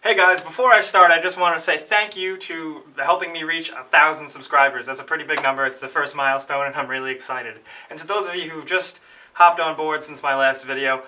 Hey guys, before I start, I just want to say thank you to helping me reach 1,000 subscribers. That's a pretty big number. It's the first milestone and I'm really excited. And to those of you who've just hopped on board since my last video,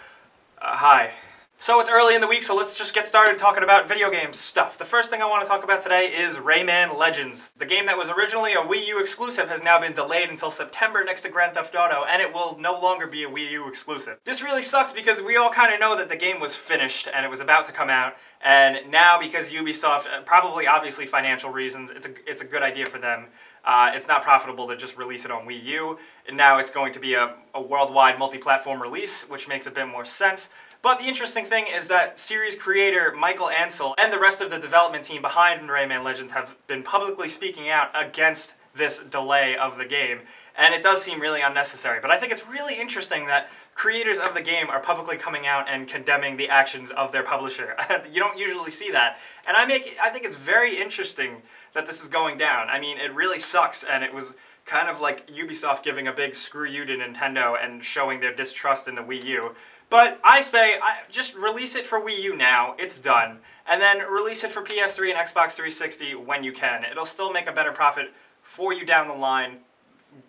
hi. So it's early in the week, so let's just get started talking about video game stuff. The first thing I want to talk about today is Rayman Legends. The game that was originally a Wii U exclusive has now been delayed until September next to Grand Theft Auto, and it will no longer be a Wii U exclusive. This really sucks because we all kind of know that the game was finished and it was about to come out, and now because Ubisoft, probably obviously financial reasons, it's a good idea for them. It's not profitable to just release it on Wii U, and now it's going to be a worldwide multi-platform release, which makes a bit more sense. But the interesting thing is that series creator Michael Ansel and the rest of the development team behind Rayman Legends have been publicly speaking out against this delay of the game, and it does seem really unnecessary. But I think it's really interesting that creators of the game are publicly coming out and condemning the actions of their publisher. You don't usually see that, and I think it's very interesting that this is going down. I mean, it really sucks, and it was kind of like Ubisoft giving a big screw you to Nintendo and showing their distrust in the Wii U. But I say, just release it for Wii U now, it's done, and then release it for PS3 and Xbox 360 when you can. It'll still make a better profit for you down the line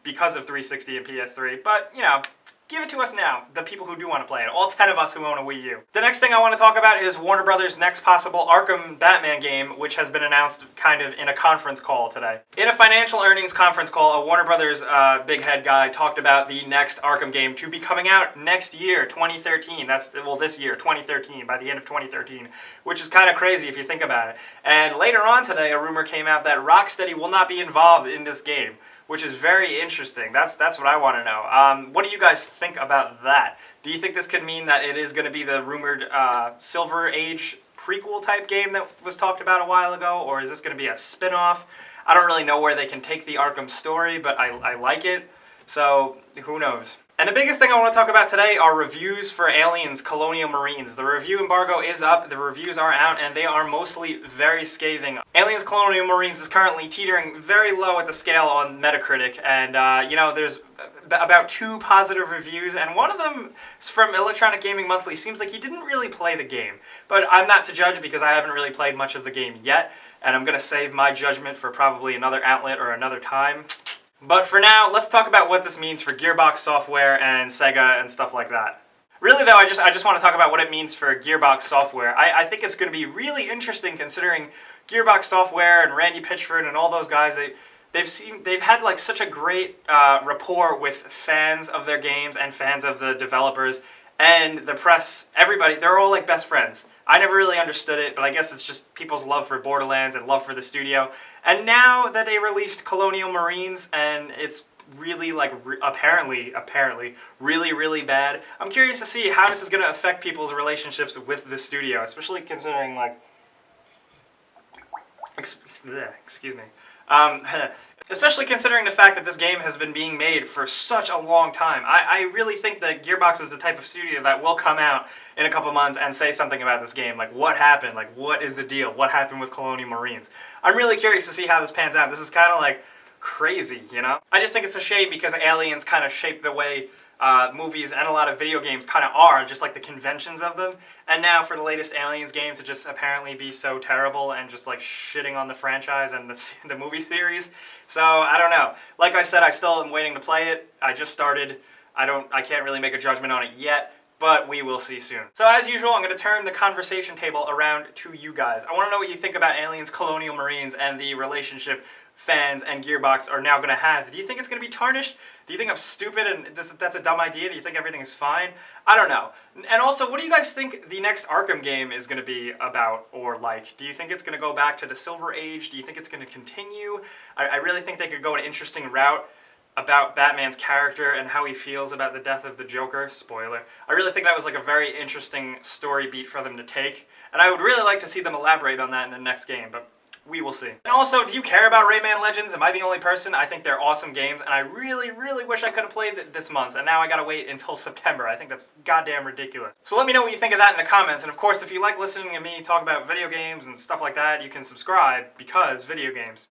because of 360 and PS3, but, you know, give it to us now, the people who do want to play it, all 10 of us who own a Wii U. The next thing I want to talk about is Warner Brothers' next possible Arkham Batman game, which has been announced kind of in a conference call today. In a financial earnings conference call, a Warner Brothers big head guy talked about the next Arkham game to be coming out next year, 2013. Well, this year, 2013, by the end of 2013, which is kind of crazy if you think about it. And later on today, a rumor came out that Rocksteady will not be involved in this game, which is very interesting. That's what I want to know. What do you guys think about that? Do you think this could mean that it is going to be the rumored Silver Age prequel type game that was talked about a while ago, or is this going to be a spin-off? I don't really know where they can take the Arkham story, but I like it, so who knows? And the biggest thing I want to talk about today are reviews for Aliens Colonial Marines. The review embargo is up, the reviews are out, and they are mostly very scathing. Aliens Colonial Marines is currently teetering very low at the scale on Metacritic, and you know, there's about 2 positive reviews, and one of them is from Electronic Gaming Monthly. Seems like he didn't really play the game, but I'm not to judge because I haven't really played much of the game yet, and I'm going to save my judgment for probably another outlet or another time. But for now, let's talk about what this means for Gearbox Software and Sega and stuff like that. Really though, I just want to talk about what it means for Gearbox Software. I think it's going to be really interesting considering Gearbox Software and Randy Pitchford and all those guys, they've had like such a great rapport with fans of their games and fans of the developers and the press, everybody, they're all like best friends. I never really understood it, but I guess it's just people's love for Borderlands and love for the studio. And now that they released Colonial Marines and it's really like apparently really, really bad, I'm curious to see how this is going to affect people's relationships with the studio, especially considering like, excuse me. Especially considering the fact that this game has been being made for such a long time. I really think that Gearbox is the type of studio that will come out in a couple months and say something about this game. Like, what happened? Like, what is the deal? What happened with Colonial Marines? I'm really curious to see how this pans out. This is kind of like crazy, you know? I just think it's a shame because Aliens kind of shaped the way movies and a lot of video games kind of are, just like the conventions of them. And now for the latest Aliens game to just apparently be so terrible and just like shitting on the franchise and the movie theories. So I don't know. Like I said, I still am waiting to play it. I just started. I can't really make a judgment on it yet, but we will see soon. So as usual, I'm going to turn the conversation table around to you guys. I want to know what you think about Aliens Colonial Marines and the relationship fans and Gearbox are now going to have. Do you think it's going to be tarnished? Do you think I'm stupid and that's a dumb idea? Do you think everything is fine? I don't know. And also, what do you guys think the next Arkham game is going to be about or like? Do you think it's going to go back to the Silver Age? Do you think it's going to continue? I really think they could go an interesting route about Batman's character and how he feels about the death of the Joker. Spoiler. I really think that was like a very interesting story beat for them to take. And I would really like to see them elaborate on that in the next game, but we will see. And also, do you care about Rayman Legends? Am I the only person? I think they're awesome games, and I really, really wish I could have played this month, and now I gotta wait until September. I think that's goddamn ridiculous. So let me know what you think of that in the comments, and of course, if you like listening to me talk about video games and stuff like that, you can subscribe, because video games.